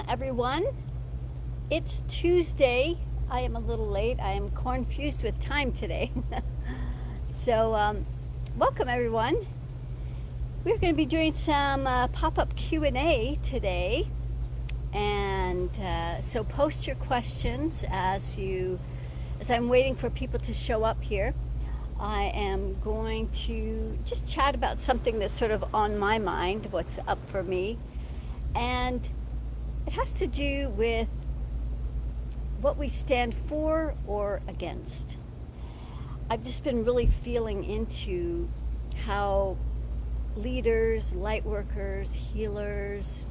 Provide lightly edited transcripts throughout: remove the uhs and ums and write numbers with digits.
Everyone. It's Tuesday. I am a little late. I am confused with time today. So, welcome everyone. We're going to be doing some pop-up Q&A today. And so post your questions as I'm waiting for people to show up here. I am going to just chat about something that's sort of on my mind, what's up for me. And it has to do with what we stand for or against. I've just been really feeling into how leaders, light workers, healers,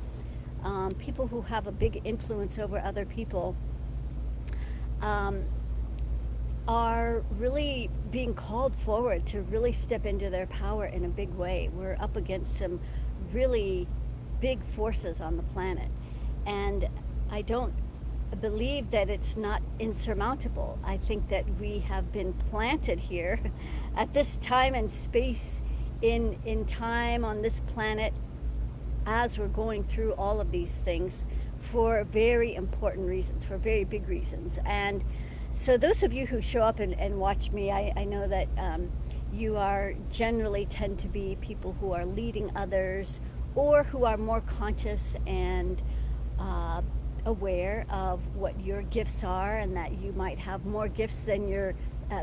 people who have a big influence over other people are really being called forward to really step into their power in a big way. We're up against some really big forces on the planet. And I don't believe that it's not insurmountable. I think that we have been planted here at this time and space in time on this planet as we're going through all of these things for very important reasons, for very big reasons. And so those of you who show up and watch me, I know that you are generally tend to be people who are leading others or who are more conscious and aware of what your gifts are, and that you might have more gifts than your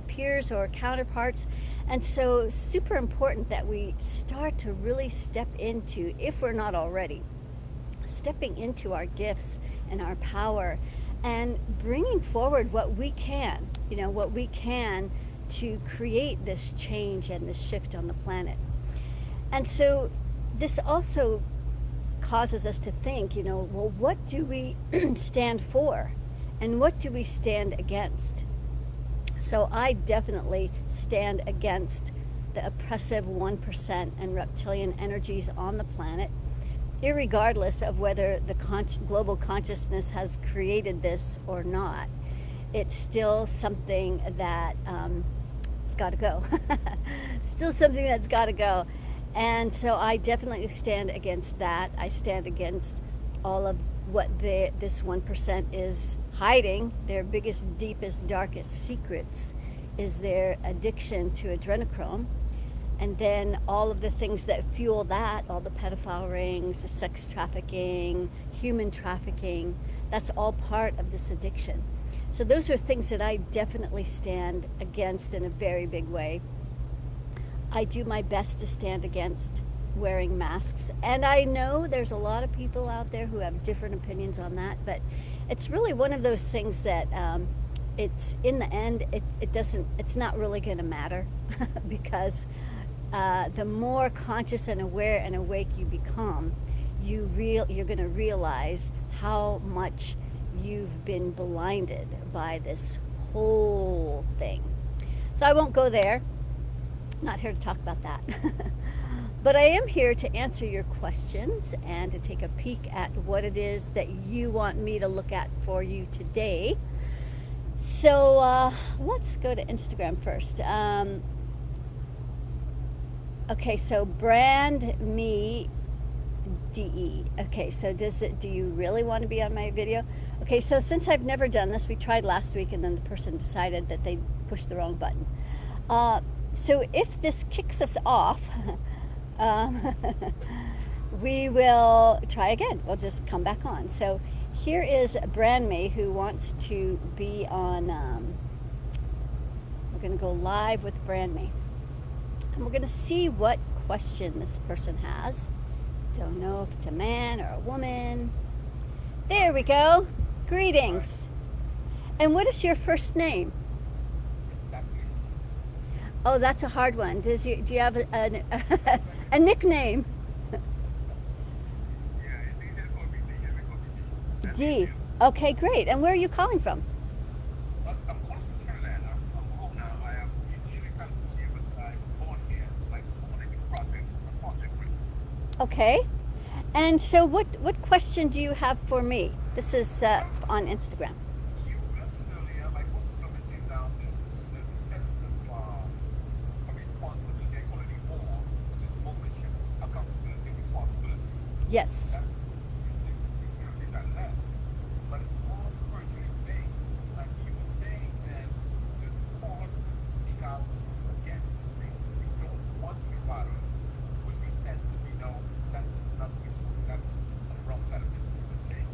peers or counterparts. And so super important that we start to really step into, if we're not already, stepping into our gifts and our power and bringing forward what we can, what we can to create this change and this shift on the planet. And so this also causes us to think, well, what do we stand for and what do we stand against? So I definitely stand against the oppressive 1% and reptilian energies on the planet, irregardless of whether the global consciousness has created this or not. It's still something that it's got to go. Still something that's got to go. And so I definitely stand against that. I stand against all of what this 1% is hiding. Their biggest, deepest, darkest secrets is their addiction to adrenochrome. And then all of the things that fuel that, all the pedophile rings, the sex trafficking, human trafficking, that's all part of this addiction. So those are things that I definitely stand against in a very big way. I do my best to stand against wearing masks. And I know there's a lot of people out there who have different opinions on that, but it's really one of those things that it's in the end, it's not really going to matter because the more conscious and aware and awake you become, you're going to realize how much you've been blinded by this whole thing. So I won't go there. Not here to talk about that. But I am here to answer your questions and to take a peek at what it is that you want me to look at for you today. So let's go to Instagram first. Okay, so brand me DE. Okay, so do you really want to be on my video? Okay, so since I've never done this, we tried last week and then the person decided that they pushed the wrong button. So if this kicks us off, we will try again. We'll just come back on. So here is Brand Me who wants to be on, we're going to go live with Brand Me. And we're going to see what question this person has. Don't know if it's a man or a woman. There we go. Greetings. And what is your first name? Oh, that's a hard one. Do you have a nickname? Yeah, it's easier to call me D. Yeah, we call me D. D. Okay, great. And where are you calling from? I'm calling from Trinidad. I'm home now. I am usually kind of here, but I was born here. It's like born in the project. Okay. And so what question do you have for me? This is on Instagram. You mentioned earlier, like most of them mentioned now, there's a sense of a responsibility. I call it the O, which is ownership, accountability, responsibility. Yes. That's design of that.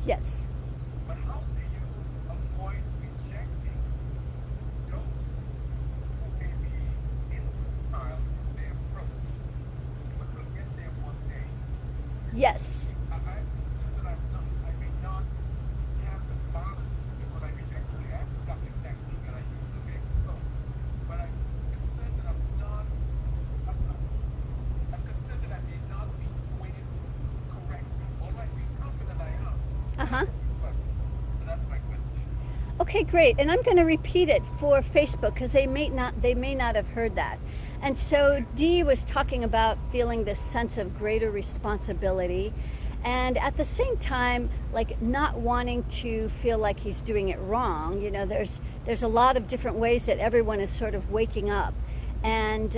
Yes. But how do you avoid rejecting those who may be infantile in their approach, but will get there one day? Yes. I'm concerned that I may not have the balance because I reject only. I have a blocking technique that I use, okay, slow. But I'm concerned that I'm concerned that I may not be doing it correctly. Although I feel confident I am. Uh-huh. But so that's my question. Okay, great. And I'm going to repeat it for Facebook because they may not have heard that. And so Dee was talking about feeling this sense of greater responsibility and at the same time like not wanting to feel like he's doing it wrong. There's a lot of different ways that everyone is sort of waking up. And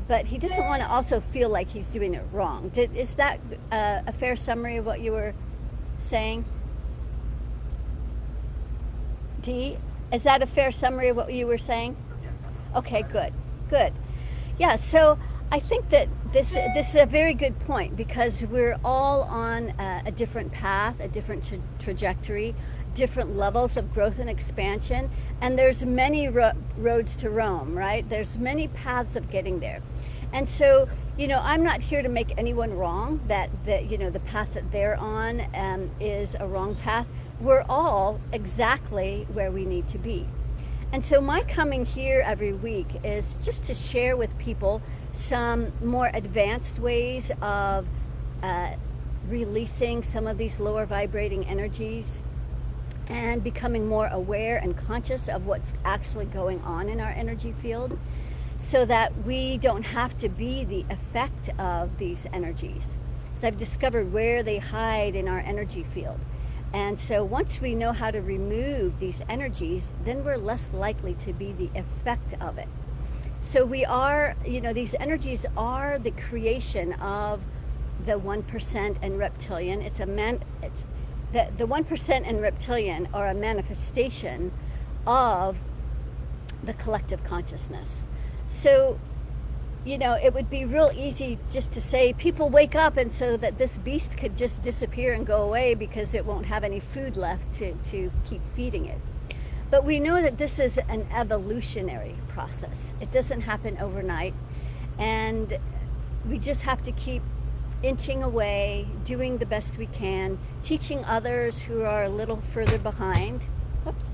but he doesn't want to also feel like he's doing it wrong. Is that a fair summary of what you were saying? Dee, is that a fair summary of what you were saying? Okay, good, good. Yeah, so I think that this is a very good point because we're all on a different path, a different trajectory, different levels of growth and expansion, and there's many roads to Rome, right? There's many paths of getting there, and so I'm not here to make anyone wrong. That the path that they're on is a wrong path. We're all exactly where we need to be. And so my coming here every week is just to share with people some more advanced ways of releasing some of these lower vibrating energies and becoming more aware and conscious of what's actually going on in our energy field so that we don't have to be the effect of these energies. So I've discovered where they hide in our energy field. And so once we know how to remove these energies, then we're less likely to be the effect of it. So we are, these energies are the creation of the 1% and reptilian. It's the 1% and reptilian are a manifestation of the collective consciousness. So it would be real easy just to say people wake up and so that this beast could just disappear and go away because it won't have any food left to keep feeding it. But we know that this is an evolutionary process. It doesn't happen overnight, and we just have to keep inching away, doing the best we can, teaching others who are a little further behind. Whoops.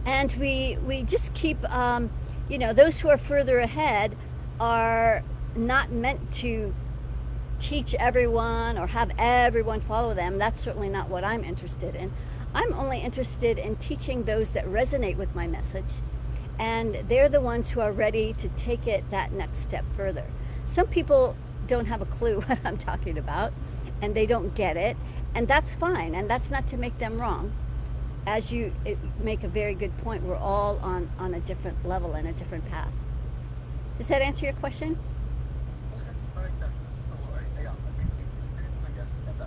And we just keep, those who are further ahead are not meant to teach everyone or have everyone follow them. That's certainly not what I'm interested in. I'm only interested in teaching those that resonate with my message, and they're the ones who are ready to take it that next step further. Some people don't have a clue what I'm talking about, and they don't get it, and that's fine, and that's not to make them wrong. As you make a very good point, we're all on a different level and a different path. Does that answer your question? Okay, that makes sense. So, I think you get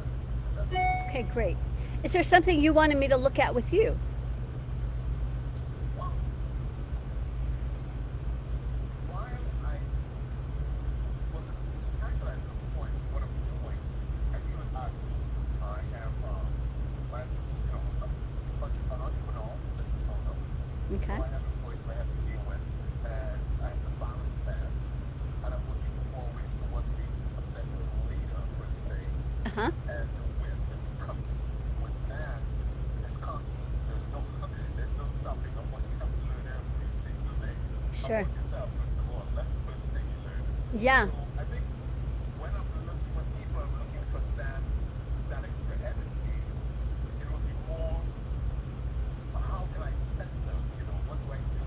that. Okay, great. Is there something you wanted me to look at with you? Well, while the strength that I look for in what I'm doing, I deal with artists. I have, an entrepreneur, business owner. Okay. So I have employees that I have to deal with, and I have to balance that. And I'm looking always towards being a better leader, per se. Uh-huh. And the wisdom that comes with that is constant. There's no stopping of what you have to learn every single day. Sure. About yourself, first of all. That's the first thing you learn. Yeah. So I think when people are looking for that extra energy, it will be more, how can I center? What do I do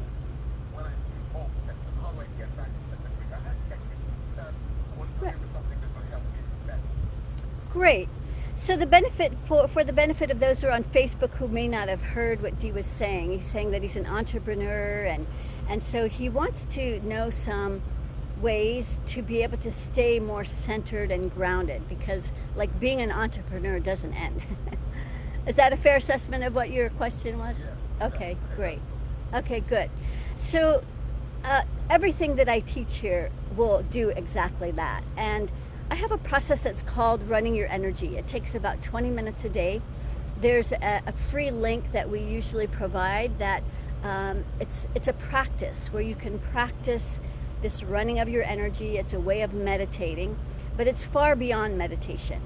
when I feel off center? How do I get back to center? Because I have techniques, but sometimes I want to give something that's going to help me better. Great. So the benefit for the benefit of those who are on Facebook who may not have heard what Dee was saying, he's saying that he's an entrepreneur and so he wants to know some ways to be able to stay more centered and grounded because like being an entrepreneur doesn't end. Is that a fair assessment of what your question was? Yeah. Okay, great. Okay, good. So everything that I teach here will do exactly that. And I have a process that's called Running Your Energy. It takes about 20 minutes a day. There's a free link that we usually provide that it's a practice where you can practice this running of your energy. It's a way of meditating, but it's far beyond meditation.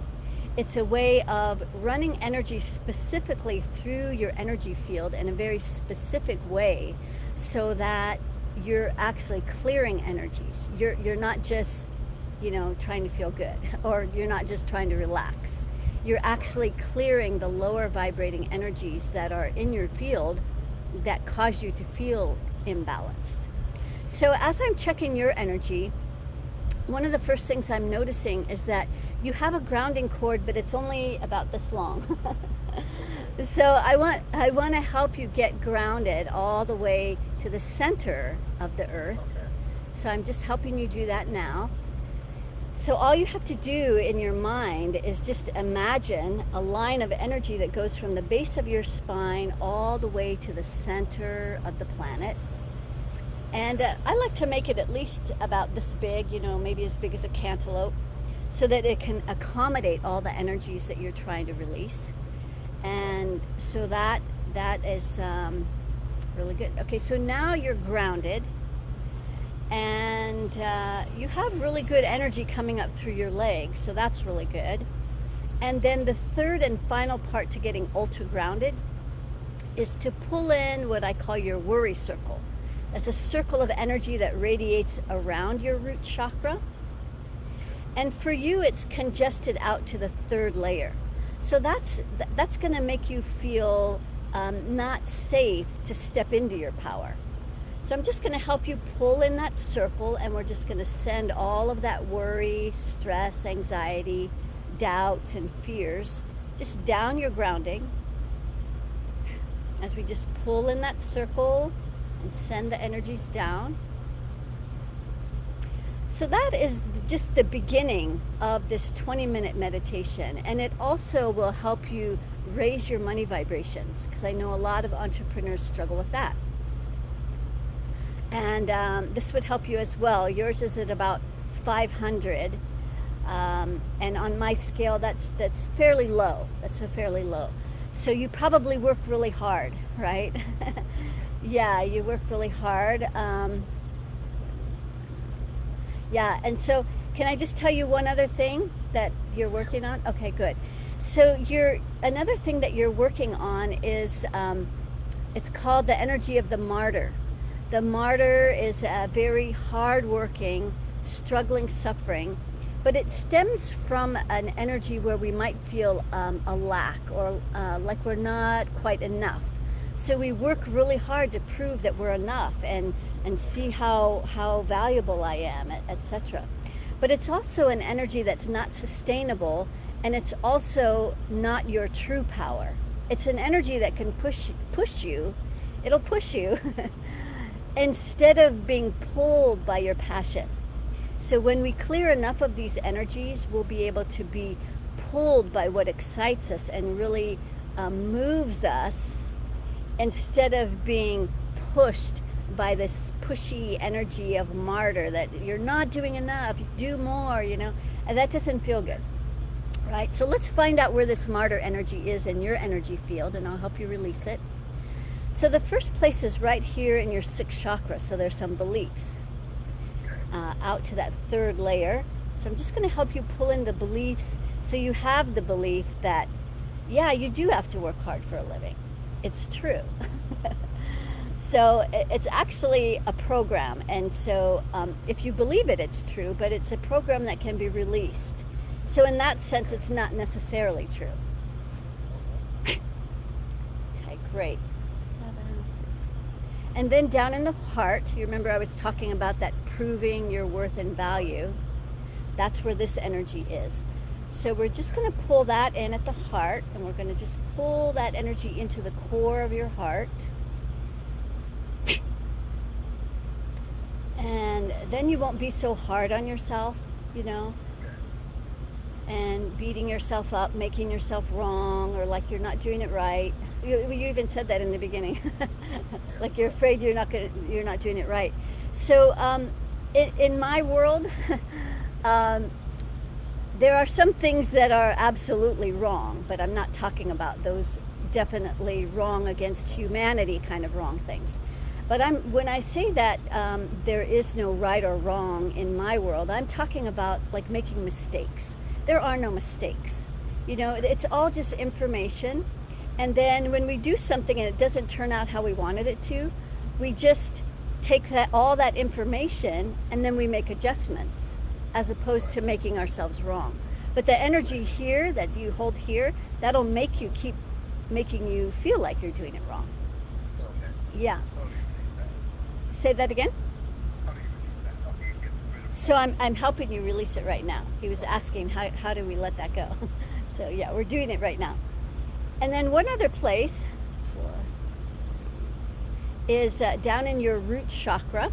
It's a way of running energy specifically through your energy field in a very specific way so that you're actually clearing energies. You're not just, trying to feel good, or you're not just trying to relax. You're actually clearing the lower vibrating energies that are in your field that cause you to feel imbalanced. So as I'm checking your energy, one of the first things I'm noticing is that you have a grounding cord, but it's only about this long. So I want to help you get grounded all the way to the center of the earth. Okay. So I'm just helping you do that now. So all you have to do in your mind is just imagine a line of energy that goes from the base of your spine all the way to the center of the planet. And I like to make it at least about this big, maybe as big as a cantaloupe, so that it can accommodate all the energies that you're trying to release. And so that is really good. Okay, so now you're grounded, and you have really good energy coming up through your legs, so that's really good. And then the third and final part to getting ultra grounded is to pull in what I call your worry circle. That's a circle of energy that radiates around your root chakra. And for you, it's congested out to the third layer. So that's going to make you feel not safe to step into your power. So I'm just going to help you pull in that circle, and we're just going to send all of that worry, stress, anxiety, doubts, and fears just down your grounding as we just pull in that circle and send the energies down. So that is just the beginning of this 20-minute meditation, and it also will help you raise your money vibrations, because I know a lot of entrepreneurs struggle with that. And this would help you as well. Yours is at about 500, and on my scale, that's fairly low. That's a fairly low. So you probably work really hard, right? Yeah, you work really hard. Yeah, and so can I just tell you one other thing that you're working on? Okay, good. So another thing that you're working on is it's called the energy of the martyr. The martyr is a very hardworking, struggling, suffering, but it stems from an energy where we might feel a lack, or like we're not quite enough. So we work really hard to prove that we're enough and see how valuable I am, etc. But it's also an energy that's not sustainable, and it's also not your true power. It's an energy that can push you. It'll push you instead of being pulled by your passion. So when we clear enough of these energies, we'll be able to be pulled by what excites us and really moves us, instead of being pushed by this pushy energy of martyr that you're not doing enough, you do more, and that doesn't feel good, right? So let's find out where this martyr energy is in your energy field, and I'll help you release it. So the first place is right here in your sixth chakra. So there's some beliefs out to that third layer. So I'm just going to help you pull in the beliefs, so you have the belief that, yeah, you do have to work hard for a living. It's true. So it's actually a program, and so if you believe it, it's true, but it's a program that can be released. So in that sense, it's not necessarily true. Okay, great. 7, 6. And then down in the heart, you remember I was talking about that proving your worth and value. That's where this energy is. So we're just going to pull that in at the heart, and we're going to just pull that energy into the core of your heart. And then you won't be so hard on yourself, and beating yourself up, making yourself wrong, or like you're not doing it right. You even said that in the beginning, like you're afraid you're not doing it right. So in my world, There are some things that are absolutely wrong, but I'm not talking about those definitely wrong against humanity kind of wrong things. But when I say that there is no right or wrong in my world, I'm talking about like making mistakes. There are no mistakes. You know, it's all just information. And then when we do something and it doesn't turn out how we wanted it to, we just take all that information and then we make adjustments as opposed to making ourselves wrong. But the energy here that you hold here, that'll make you keep making you feel like you're doing it wrong. Okay. Yeah. So do you believe that? Say that again. How do you believe that? How do you get rid of So I'm helping you release it right now. He was asking how do we let that go? So yeah, we're doing it right now. And then one other place is down in your root chakra,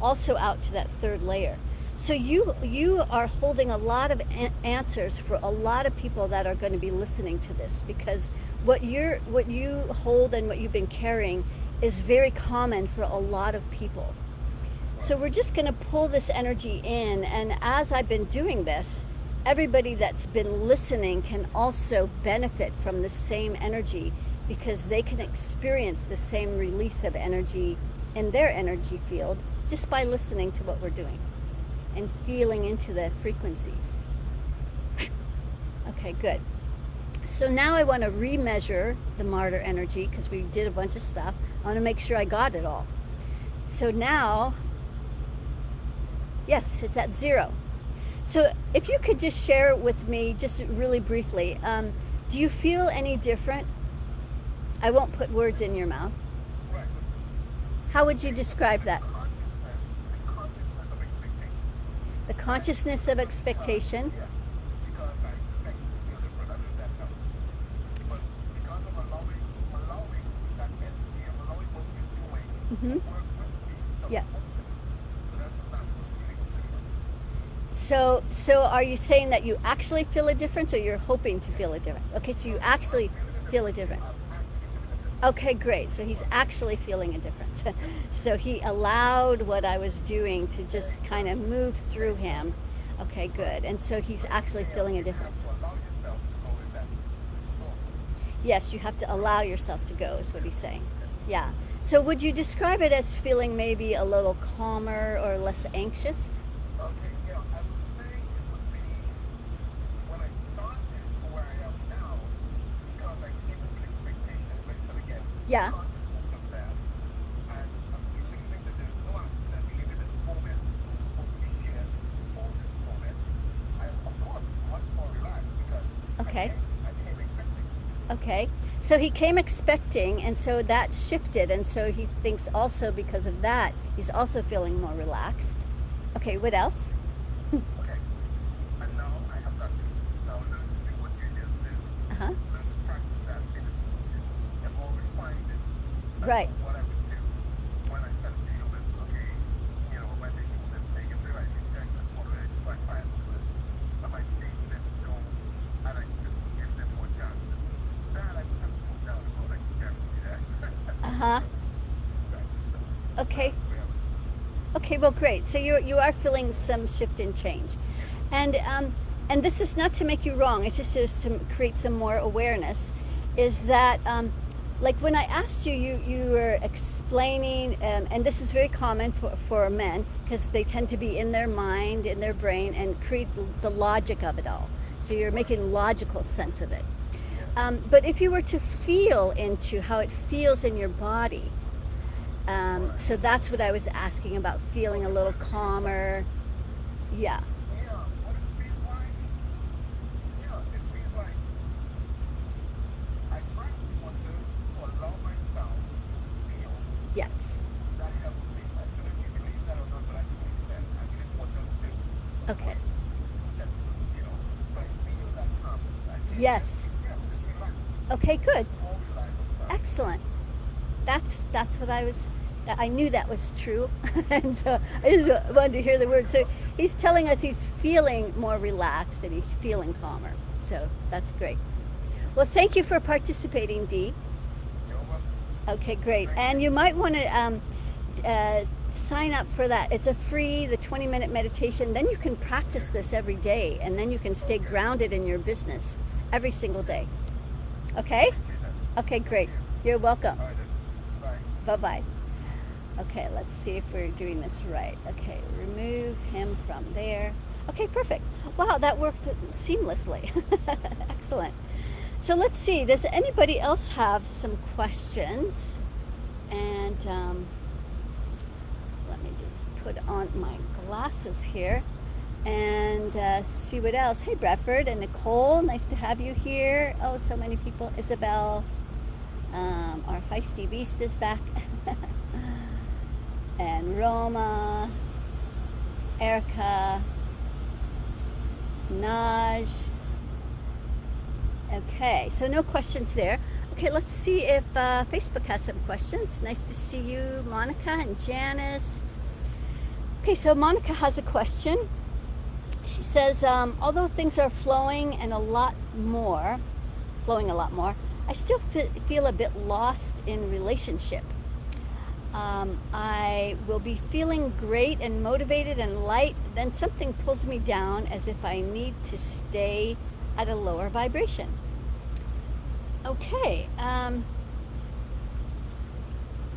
also out to that third layer. So you are holding a lot of answers for a lot of people that are going to be listening to this, because what you hold and what you've been carrying is very common for a lot of people. So we're just going to pull this energy in, and as I've been doing this, everybody that's been listening can also benefit from the same energy, because they can experience the same release of energy in their energy field just by listening to what we're doing and feeling into the frequencies. Okay, good. So now I want to remeasure the martyr energy, because we did a bunch of stuff. I want to make sure I got it all. So now, yes, it's at 0. So if you could just share with me, just really briefly, do you feel any different? I won't put words in your mouth. Right. How would you describe that? The consciousness of expectation. The consciousness of expectation. Yeah. Because I expect to feel different. I mean, that helps. But because I'm allowing that energy, I'm allowing what you're doing to work with me. So Yeah. I'm open. So that's a natural feeling of difference. So are you saying that you actually feel a difference, or you're hoping to feel a difference? Okay, so you actually feel a difference. Okay, great. So he's actually feeling a difference. So he allowed what I was doing to just kind of move through him. Okay, good. And so he's actually feeling a difference. You have to allow yourself to go in that flow. Yes, you have to allow yourself to go, is what he's saying. Yeah. So would you describe it as feeling maybe a little calmer or less anxious? Okay, yeah, I would say it would be when I started to where I am now, because I came in with expectations, I said again, Yeah. consciousness of that, and I'm believing that there's no accident. I believe that this moment is supposed to be shared for this moment. I'm, of course, much more relaxed because Okay. I came expecting. Okay. So he came expecting, and so that shifted, and so he thinks also because of that, he's also feeling more relaxed. Okay, what else? Okay, and now I have to actually now learn to do what you just did. Uh-huh. Learn to practice that and more refine it. That's Right. what I would do when I start to feel this, okay, you know, am I making a mistake? If I reject this one, if I find this, am I saying them no, and I should give them more chances? That I would have to put down the road, I can guarantee that. Uh-huh. Right, so Okay. that's where I would Okay, well, great. So you are feeling some shift and change, and this is not to make you wrong. It's just to create some more awareness. Is that like when I asked you, you were explaining, and this is very common for men, because they tend to be in their mind, in their brain, and create the logic of it all. So you're making logical sense of it. But if you were to feel into how it feels in your body. So that's what I was asking about, feeling a little calmer. Yeah. Yeah, what it feels like, it feels like I frankly want to allow myself to feel. Yes. That helps me. I don't know if you believe that or not, but I believe that. I believe what your Okay. senses, you know. So I feel that calmness. I feel Yes. yeah, it's relaxed. Okay, good. It's more relaxed stuff. Excellent. That's what I knew that was true. And so I just wanted to hear the word. So he's telling us he's feeling more relaxed and he's feeling calmer. So that's great. Well, thank you for participating, Dee. You're welcome. Okay, great. And you might want to sign up for that. It's a free, the 20-minute meditation. Then you can practice this every day, and then you can stay grounded in your business every single day. Okay? Okay, great. You're welcome. All right, then. Bye. Bye-bye. Okay, let's see if we're doing this right. Okay, remove him from there. Okay, perfect. Wow, that worked seamlessly. Excellent. So let's see, does anybody else have some questions? And let me just put on my glasses here and see what else. Hey, Bradford and Nicole, nice to have you here. Oh, so many people. Isabel, our feisty beast is back. And Roma, Erica, Naj. Okay, so no questions there. Okay, let's see if Facebook has some questions. Nice to see you, Monica and Janice. Okay, so Monica has a question. She says, although things are flowing a lot more, I still feel a bit lost in relationship. I will be feeling great and motivated and light, then something pulls me down as if I need to stay at a lower vibration. Okay,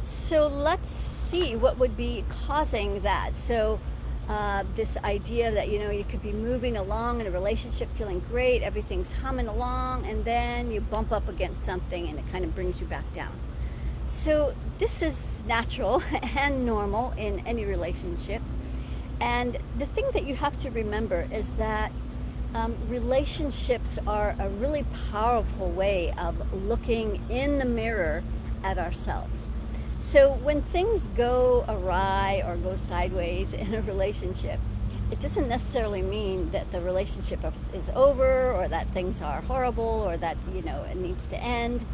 so let's see what would be causing that. So this idea that, you know, you could be moving along in a relationship, feeling great, everything's humming along, and then you bump up against something and it kind of brings you back down. So this is natural and normal in any relationship. And the thing that you have to remember is that relationships are a really powerful way of looking in the mirror at ourselves. So when things go awry or go sideways in a relationship, it doesn't necessarily mean that the relationship is over or that things are horrible or that, you know, it needs to end.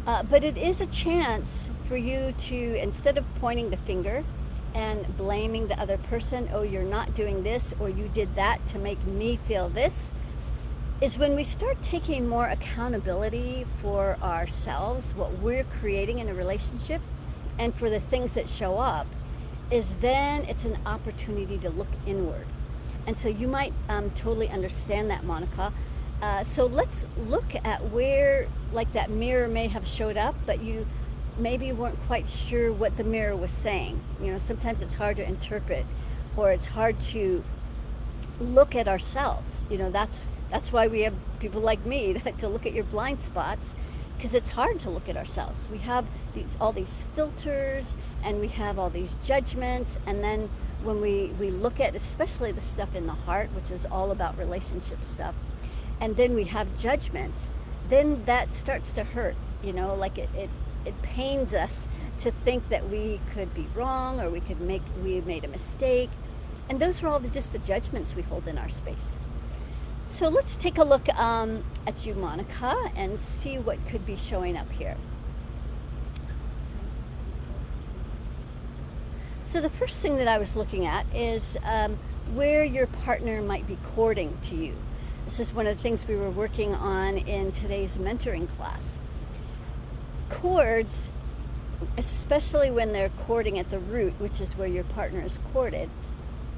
But it is a chance for you to, instead of pointing the finger and blaming the other person, oh, you're not doing this, or you did that to make me feel this, is when we start taking more accountability for ourselves, what we're creating in a relationship, and for the things that show up, is then it's an opportunity to look inward. And so you might totally understand that, Monica. So let's look at where, like, that mirror may have showed up, but you maybe weren't quite sure what the mirror was saying. You know, sometimes it's hard to interpret, or it's hard to look at ourselves. You know, that's why we have people like me to look at your blind spots, because it's hard to look at ourselves. We have all these filters, and we have all these judgments, and then when we look at especially the stuff in the heart, which is all about relationship stuff, and then we have judgments, then that starts to hurt, you know, like it pains us to think that we could be wrong, or we made a mistake. And those are all just the judgments we hold in our space. So let's take a look at you, Monica, and see what could be showing up here. So the first thing that I was looking at is where your partner might be courting to you. This is one of the things we were working on in today's mentoring class. Chords, especially when they're courting at the root, which is where your partner is courted,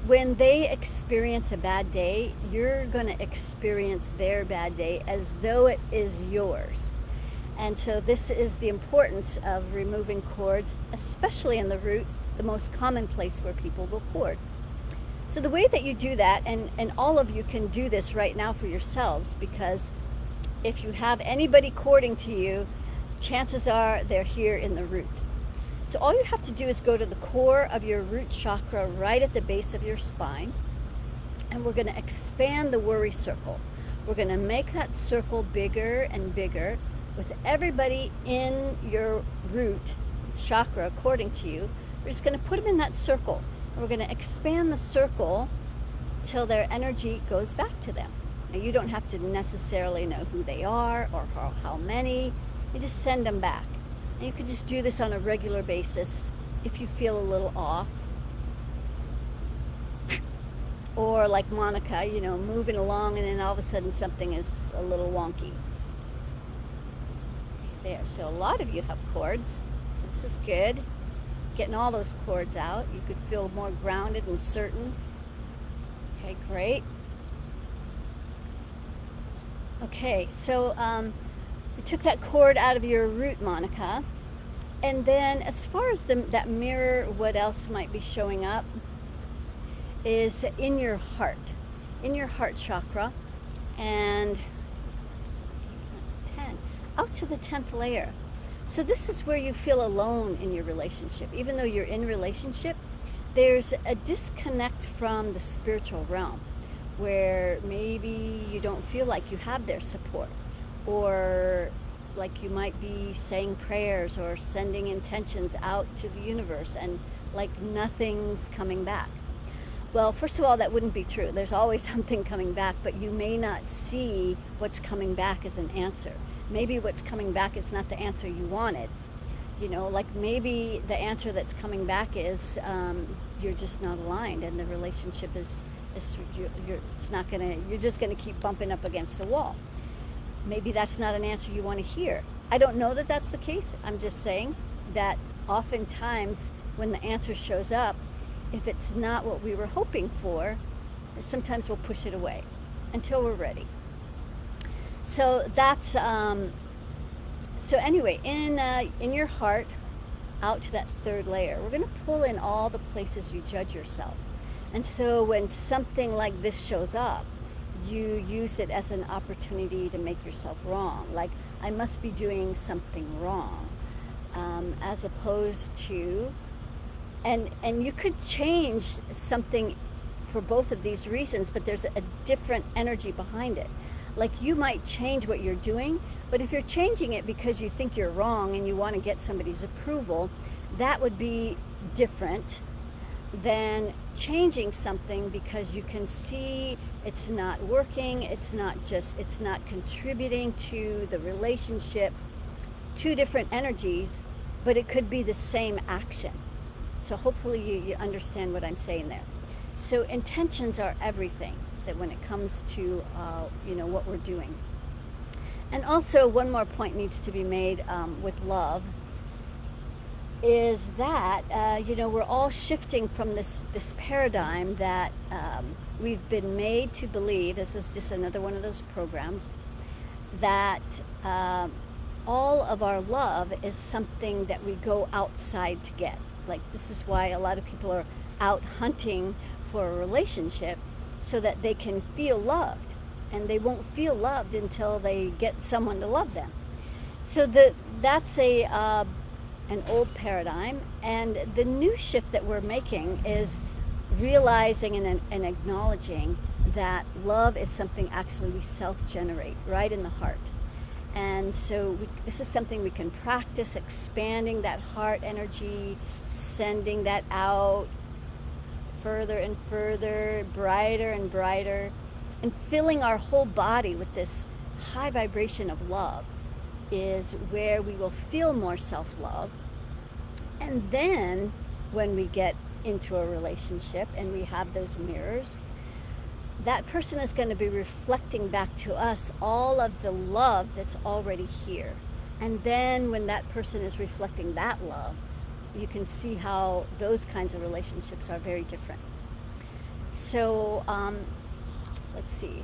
when they experience a bad day, you're going to experience their bad day as though it is yours. And so this is the importance of removing cords, especially in the root, the most common place where people will cord. So the way that you do that, and all of you can do this right now for yourselves, because if you have anybody cording to you, chances are they're here in the root. So all you have to do is go to the core of your root chakra right at the base of your spine, and we're going to expand the worry circle. We're going to make that circle bigger and bigger with everybody in your root chakra according to you. We're just going to put them in that circle, and we're going to expand the circle till their energy goes back to them. Now, you don't have to necessarily know who they are or how many. You just send them back. And you could just do this on a regular basis if you feel a little off. Or like Monica, you know, moving along and then all of a sudden something is a little wonky. There, so a lot of you have cords, so this is good. getting all those cords out. You could feel more grounded and certain. Okay, great. Okay, so you took that cord out of your root, Monica. And then as far as that mirror, what else might be showing up is in your heart chakra, and 10, out to the 10th layer. So this is where you feel alone in your relationship. Even though you're in relationship, there's a disconnect from the spiritual realm, where maybe you don't feel like you have their support, or like you might be saying prayers or sending intentions out to the universe and like nothing's coming back. Well, first of all, that wouldn't be true. There's always something coming back, but you may not see what's coming back as an answer. Maybe what's coming back is not the answer you wanted. You know, like maybe the answer that's coming back is you're just not aligned, and the relationship you're just gonna keep bumping up against a wall. Maybe that's not an answer you want to hear. I don't know that that's the case. I'm just saying that oftentimes when the answer shows up, if it's not what we were hoping for, sometimes we'll push it away until we're ready. So that's so anyway, in your heart, out to that 3rd layer, we're going to pull in all the places you judge yourself. And so when something like this shows up, you use it as an opportunity to make yourself wrong. Like, I must be doing something wrong, as opposed to, and you could change something for both of these reasons, but there's a different energy behind it. Like, you might change what you're doing, but if you're changing it because you think you're wrong and you want to get somebody's approval, that would be different than changing something because you can see it's not working, it's not contributing to the relationship. 2 different energies, but it could be the same action. So hopefully you understand what I'm saying there. So intentions are everything that when it comes to what we're doing. And also, one more point needs to be made with love, is that we're all shifting from this paradigm that we've been made to believe. This is just another one of those programs that all of our love is something that we go outside to get. Like, this is why a lot of people are out hunting for a relationship, so that they can feel loved, and they won't feel loved until they get someone to love them. So that's an old paradigm, and the new shift that we're making is realizing and acknowledging that love is something actually we self-generate right in the heart. And so this is something we can practice, expanding that heart energy, sending that out further and further, brighter and brighter, and filling our whole body with this high vibration of love is where we will feel more self-love. And then when we get into a relationship and we have those mirrors, that person is going to be reflecting back to us all of the love that's already here. And then when that person is reflecting that love, you can see how those kinds of relationships are very different. So let's see.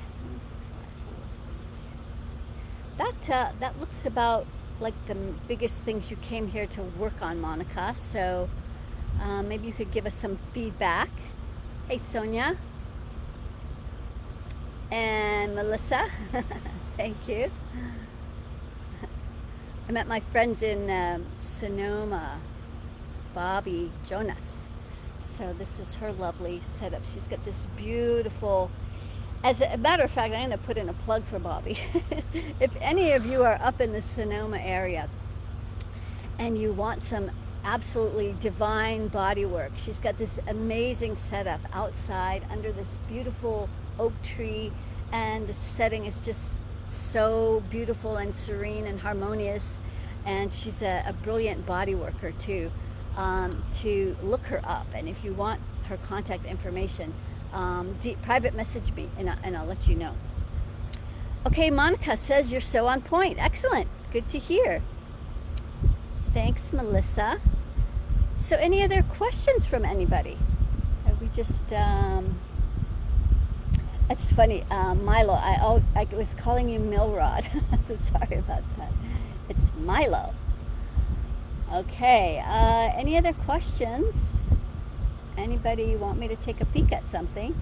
That looks about like the biggest things you came here to work on, Monica. So maybe you could give us some feedback. Hey, Sonia. And Melissa. Thank you. I met my friends in Sonoma, Bobby Jonas. So this is her lovely setup. She's got this beautiful, as a matter of fact, I'm going to put in a plug for Bobby. If any of you are up in the Sonoma area and you want some absolutely divine body work, she's got this amazing setup outside under this beautiful oak tree, and the setting is just so beautiful and serene and harmonious. And she's a brilliant body worker too. To look her up, and if you want her contact information, private message me and I'll let you know. Okay, Monica says you're so on point. Excellent. Good to hear. Thanks, Melissa. So, any other questions from anybody? We just, it's funny, Milo, I was calling you Milrod. Sorry about that. It's Milo. Okay, any other questions? Anybody want me to take a peek at something?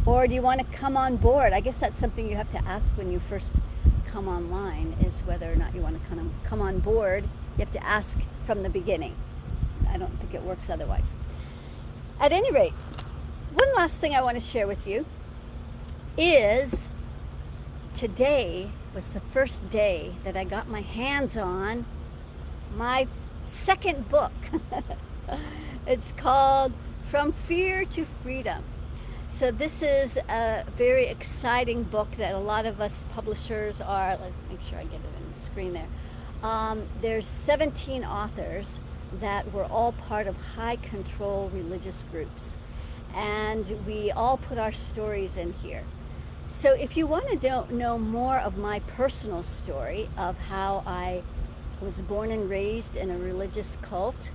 Or do you want to come on board? I guess that's something you have to ask when you first come online, is whether or not you want to come on board. You have to ask from the beginning. I don't think it works otherwise. At any rate, one last thing I want to share with you is today was the first day that I got my hands on my second book. It's called From Fear to Freedom. So this is a very exciting book that a lot of us publishers are, let's make sure I get it on the screen there. There's 17 authors that were all part of high control religious groups. And we all put our stories in here. So if you want to know more of my personal story of how I was born and raised in a religious cult,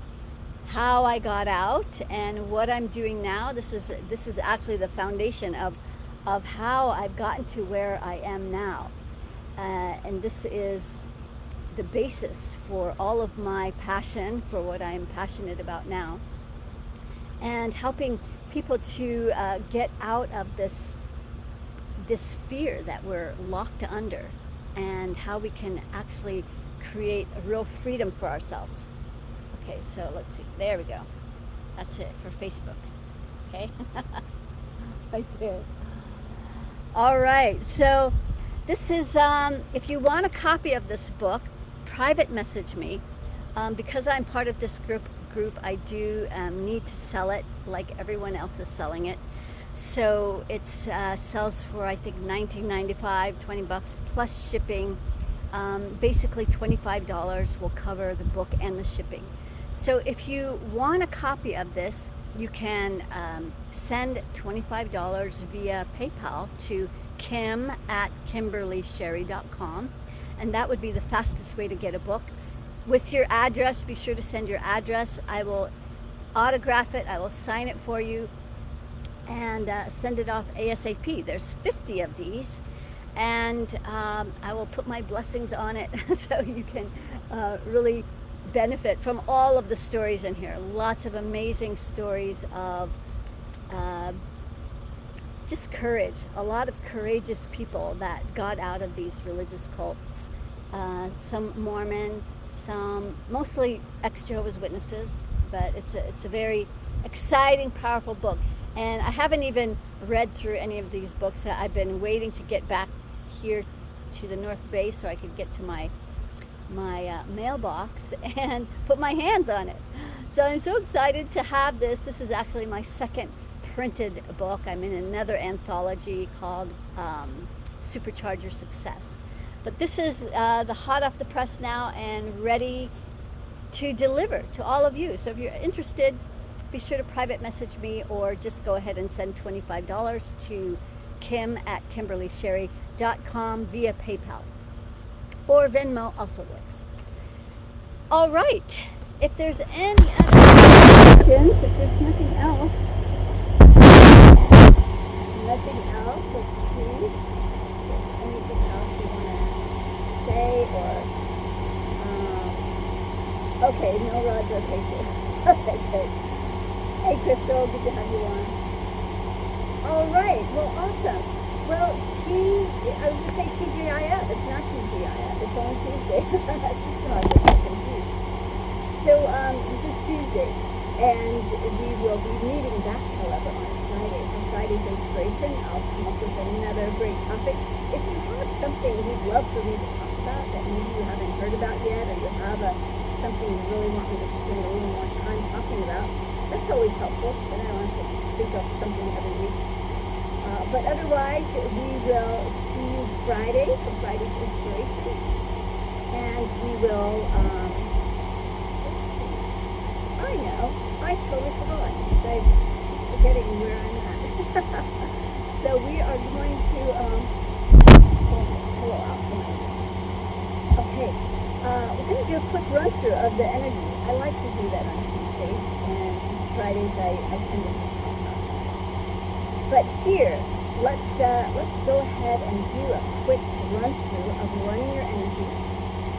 how I got out, and what I'm doing now, this is actually the foundation of how I've gotten to where I am now. And this is the basis for all of my passion for what I'm passionate about now, and helping people to get out of this fear that we're locked under, and how we can actually create a real freedom for ourselves. Okay, so let's see. There we go. That's it for Facebook. Okay? Right there. All right. So this is, if you want a copy of this book, private message me. Because I'm part of this group, I do need to sell it like everyone else is selling it. So it sells for, I think, $19.95, $20 plus shipping. Basically $25 will cover the book and the shipping. So if you want a copy of this, you can send $25 via PayPal to kim@kimberlysherry.com, and that would be the fastest way to get a book. With your address, be sure to send your address. I will autograph it, I will sign it for you, and send it off ASAP. There's 50 of these, and I will put my blessings on it so you can really benefit from all of the stories in here. Lots of amazing stories of just courage. A lot of courageous people that got out of these religious cults. Some Mormon, some mostly ex-Jehovah's Witnesses, but it's a very exciting, powerful book. And I haven't even read through any of these books. That I've been waiting to get back here to the North Bay so I could get to my mailbox and put my hands on it. So I'm so excited to have this. This is actually my second printed book. I'm in another anthology called Supercharge Your Success. But this is the hot off the press now and ready to deliver to all of you. So if you're interested, be sure to private message me, or just go ahead and send $25 to kim@kimberlysherry.com via PayPal. Or Venmo also works. All right. If there's any other questions, if there's nothing else, let's see. If there's anything else you want to say, or okay, no Rod's okay too. Okay, good. Hey, Crystal, good to have you on. All right. Well, awesome. Well, I was going to say TGIF. It's not TGIF. It's on Tuesday. So, this is Tuesday. And we will be meeting back, however, on Friday. For Friday's inspiration, I'll come up with another great topic. If you have something you'd love for me to talk about that maybe you haven't heard about yet, or you have something you really want me to spend a little more time talking about, that's always helpful. Then I don't have to think of something every week. But otherwise, we will see you Friday for Friday's inspiration, and we will, I know, I totally forgot. I'm forgetting where I'm at. So we are going to, hello, okay, we're going to do a quick run through of the energy. I like to do that on Tuesday. Wednesdays, and these Fridays I tend to do chakra. But here, let's go ahead and do a quick run through of running your energy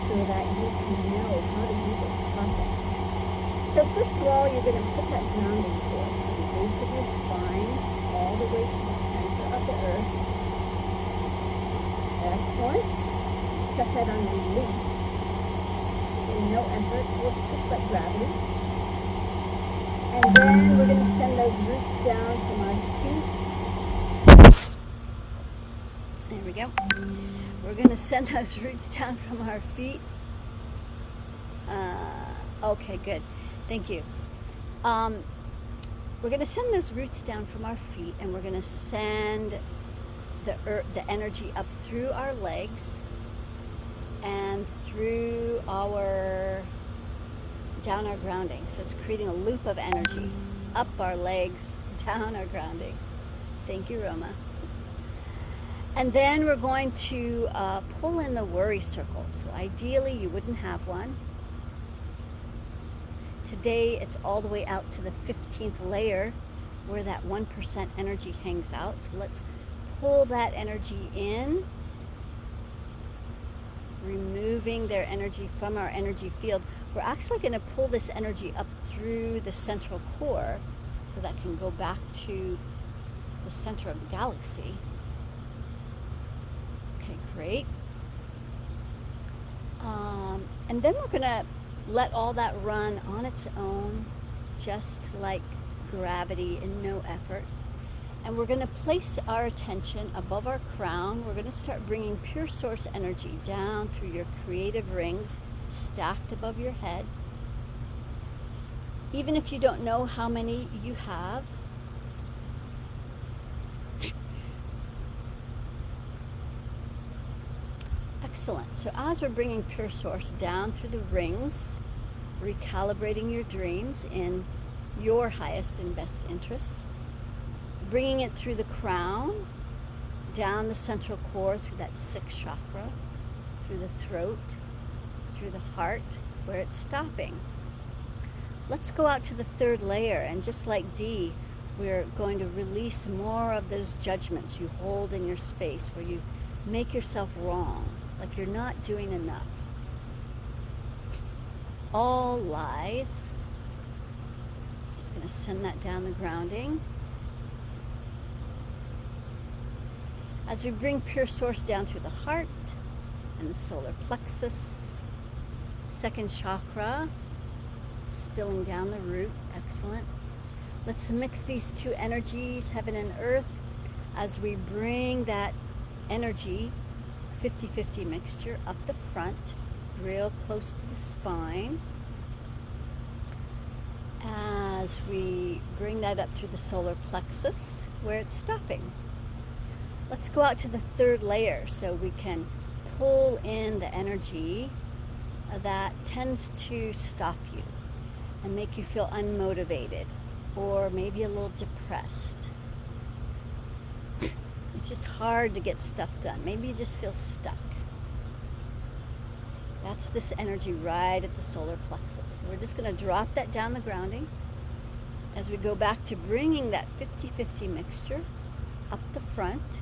so that you can know how to do this process. So first of all, you're going to put that grounding cord from the base of your spine all the way to the center of the earth. Excellent. Set that on release. No effort, looks just like gravity. And then we're going to send those roots down from our feet. There we go. We're going to send those roots down from our feet. Okay, good. Thank you. We're going to send those roots down from our feet, and we're going to send the energy up through our legs and through down our grounding. So it's creating a loop of energy up our legs, down our grounding. Thank you, Roma. And then we're going to pull in the worry circle. So ideally you wouldn't have one. Today it's all the way out to the 15th layer where that 1% energy hangs out. So let's pull that energy in, removing their energy from our energy field. We're actually going to pull this energy up through the central core so that can go back to the center of the galaxy. Okay, great. And then we're going to let all that run on its own, just like gravity, in no effort. And we're going to place our attention above our crown. We're going to start bringing pure source energy down through your creative rings stacked above your head. Even if you don't know how many you have, excellent. So as we're bringing pure source down through the rings, recalibrating your dreams in your highest and best interests, bringing it through the crown, down the central core, through that sixth chakra, through the throat, through the heart, where it's stopping. Let's go out to the third layer, and just like D, we're going to release more of those judgments you hold in your space where you make yourself wrong, like you're not doing enough. All lies. Just going to send that down the grounding. As we bring pure source down through the heart and the solar plexus, second chakra, spilling down the root, excellent. Let's mix these two energies, heaven and earth, as we bring that energy, 50-50 mixture, up the front, real close to the spine. As we bring that up through the solar plexus, where it's stopping. Let's go out to the third layer so we can pull in the energy that tends to stop you and make you feel unmotivated or maybe a little depressed. It's just hard to get stuff done. Maybe you just feel stuck. That's this energy right at the solar plexus. So we're just going to drop that down the grounding as we go back to bringing that 50-50 mixture up the front,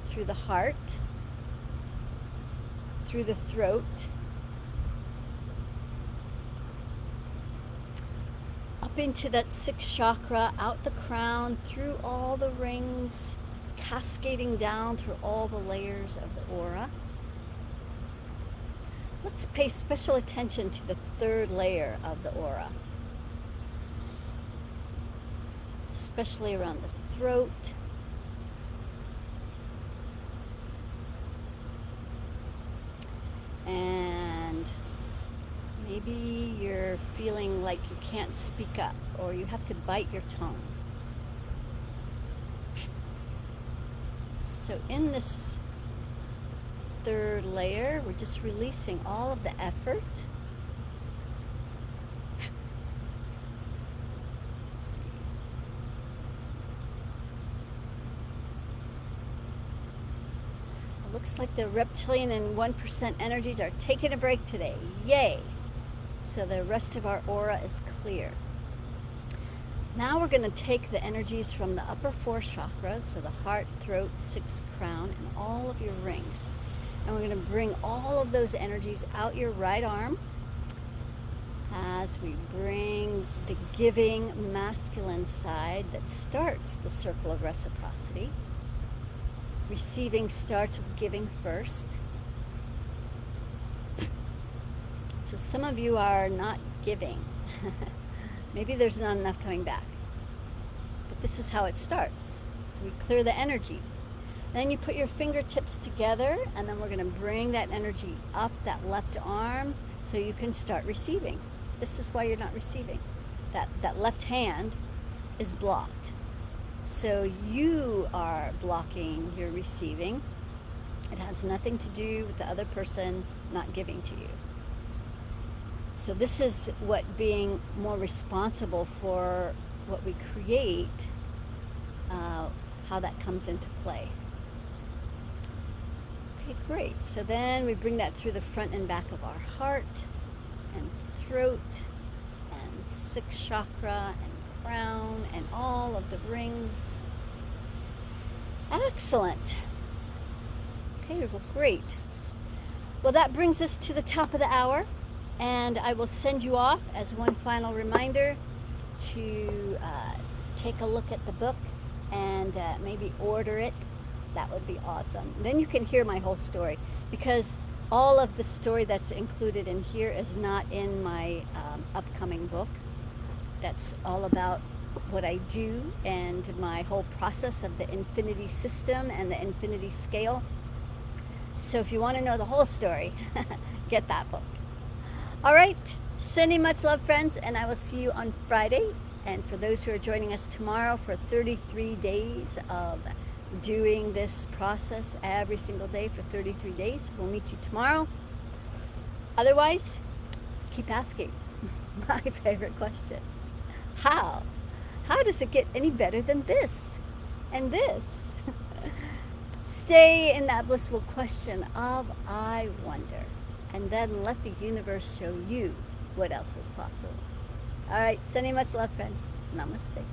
through the heart, through the throat, up into that sixth chakra, out the crown, through all the rings, cascading down through all the layers of the aura. Let's pay special attention to the third layer of the aura, especially around the throat. And maybe you're feeling like you can't speak up or you have to bite your tongue. So in this third layer, we're just releasing all of the effort. Looks like the reptilian and 1% energies are taking a break today. Yay! so the rest of our aura is clear. Now we're going to take the energies from the upper 4 chakras, so the heart, throat, 6th crown, and all of your rings. And we're going to bring all of those energies out your right arm as we bring the giving masculine side that starts the circle of reciprocity. Receiving starts with giving first. So some of you are not giving. Maybe there's not enough coming back. But this is how it starts. So we clear the energy. Then you put your fingertips together, and then we're going to bring that energy up that left arm so you can start receiving. This is why you're not receiving. That left hand is blocked. So you are blocking your receiving. It has nothing to do with the other person not giving to you. So this is what being more responsible for what we create, how that comes into play. Okay, great. So then we bring that through the front and back of our heart and throat and 6th chakra and crown and all of the rings. Excellent. Okay, well, great. Well, that brings us to the top of the hour, and I will send you off as one final reminder to take a look at the book and maybe order it. That would be awesome. Then you can hear my whole story, because all of the story that's included in here is not in my upcoming book. That's all about what I do and my whole process of the infinity system and the infinity scale. So if you want to know the whole story, get that book. All right, sending much love, friends, and I will see you on Friday. And for those who are joining us tomorrow for 33 days of doing this process every single day for 33 days, we'll meet you tomorrow. Otherwise, keep asking my favorite question. How? How does it get any better than this and this? Stay in that blissful question of I wonder, and then let the universe show you what else is possible. All right, sending much love, friends. Namaste.